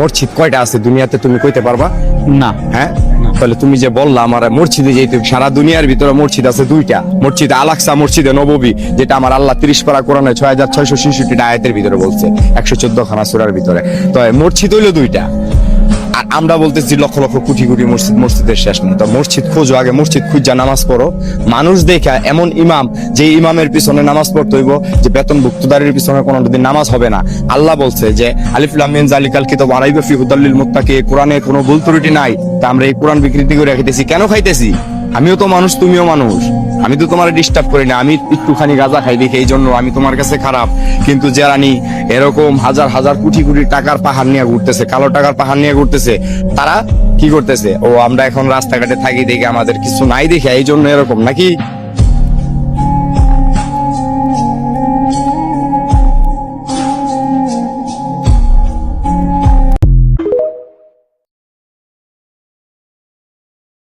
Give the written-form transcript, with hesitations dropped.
মসজিদ কয়টা আছে দুনিয়াতে তুমি কইতে পারবা? না। হ্যাঁ, তাহলে তুমি যে বললা আমার মসজিদে যেতে, সারা দুনিয়ার ভিতরে মসজিদ আছে দুইটা, মসজিদ আল-আকসা, মসজিদে নববী, যেটা আমার আল্লাহ 30 পারা কোরআনে 6666 আয়াতের ভিতরে বলছে, 114 খানা সূরার ভিতরে। তো মসজিদ হইলো দুইটা, আর আমরা বলতেছি লক্ষ লক্ষ কোটি কোটি মসজিদ, মসজিদের শেষ নেই। তো মসজিদ খোঁজো, আগে মসজিদ খুঁজা নামাজ পড়ো। মানুষ দেখা এমন ইমাম, যে ইমামের পিছনে নামাজ পড়তে হইব, যে বেতনভুক্তদারির পিছনে কোনোদিন নামাজ হবে না। আল্লাহ বলছে যে আলিফ লাম মিম যালিকাল কিতাব লা রাইবা ফিহি হুদাল লিল মুত্তাকিন, কোরআনে কোনো ভুল ত্রুটি নাই। তা আমরা এই কোরআন বিকৃতি করে খাইতেছি কেন? খাইতেছি, আমিও তো মানুষ, তুমিও মানুষ, আমি তো তোমার ডিস্টার্ব করি না, আমি একটুখানি গাঁজা খাই দেখি এই জন্য আমি তোমার কাছে খারাপ। কিন্তু যারা এরকম হাজার হাজার কোটি কোটি টাকার পাহাড় নিয়ে ঘুরতেছে, কালো টাকার পাহাড় নিয়ে ঘুরতেছে, তারা কি করতেছে? ও আমরা এখন রাস্তাঘাটে থাকি দেখে আমাদের কিছু নাই দেখে এই জন্য এরকম নাকি?